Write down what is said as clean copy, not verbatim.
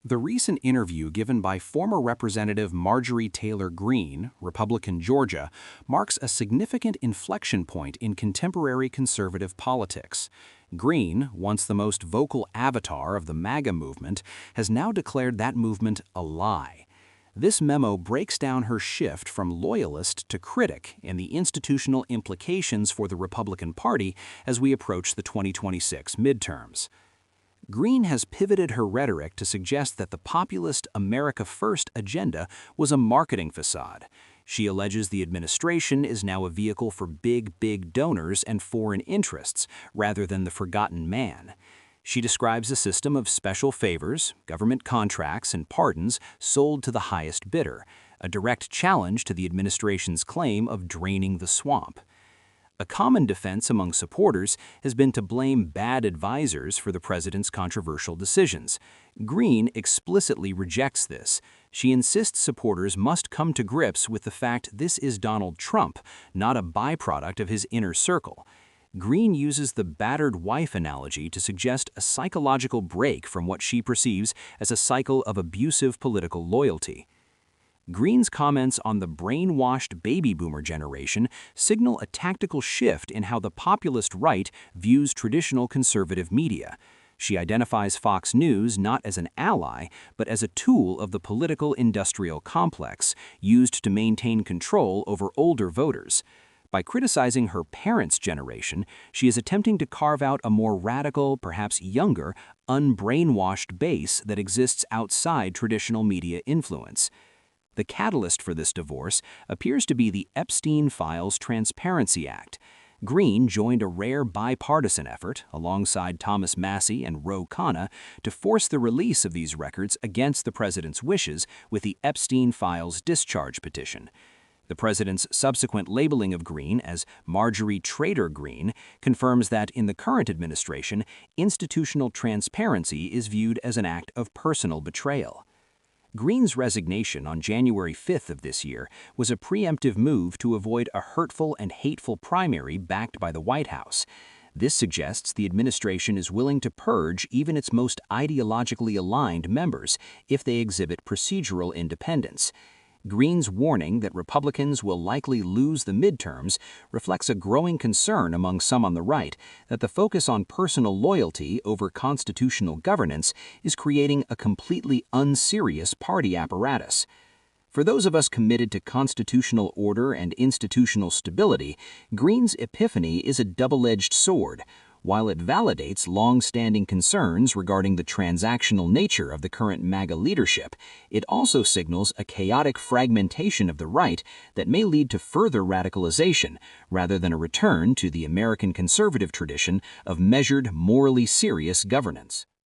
The recent interview given by former Representative Marjorie Taylor Greene, Republican Georgia, marks a significant inflection point in contemporary conservative politics. Greene, once the most vocal avatar of the MAGA movement, has now declared that movement a lie. This memo breaks down her shift from loyalist to critic and the institutional implications for the Republican Party as we approach the 2026 midterms. Greene has pivoted her rhetoric to suggest that the populist America First agenda was a marketing facade. She alleges the administration is now a vehicle for big donors and foreign interests, rather than the forgotten man. She describes a system of special favors, government contracts, and pardons sold to the highest bidder, a direct challenge to the administration's claim of draining the swamp. A common defense among supporters has been to blame bad advisors for the president's controversial decisions. Greene explicitly rejects this. She insists supporters must come to grips with the fact this is Donald Trump, not a byproduct of his inner circle. Greene uses the battered wife analogy to suggest a psychological break from what she perceives as a cycle of abusive political loyalty. Greene's comments on the brainwashed baby boomer generation signal a tactical shift in how the populist right views traditional conservative media. She identifies Fox News not as an ally, but as a tool of the political industrial complex, used to maintain control over older voters. By criticizing her parents' generation, she is attempting to carve out a more radical, perhaps younger, unbrainwashed base that exists outside traditional media influence. The catalyst for this divorce appears to be the Epstein Files Transparency Act. Greene joined a rare bipartisan effort, alongside Thomas Massie and Ro Khanna, to force the release of these records against the president's wishes with the Epstein Files Discharge Petition. The president's subsequent labeling of Greene as Marjorie Taylor Greene confirms that in the current administration, institutional transparency is viewed as an act of personal betrayal. Greene's resignation on January 5th of this year was a preemptive move to avoid a hurtful and hateful primary backed by the White House. This suggests the administration is willing to purge even its most ideologically aligned members if they exhibit procedural independence. Greene's warning that Republicans will likely lose the midterms reflects a growing concern among some on the right that the focus on personal loyalty over constitutional governance is creating a completely unserious party apparatus. For those of us committed to constitutional order and institutional stability, Greene's epiphany is a double-edged sword. While it validates long-standing concerns regarding the transactional nature of the current MAGA leadership, it also signals a chaotic fragmentation of the right that may lead to further radicalization, rather than a return to the American conservative tradition of measured, morally serious governance.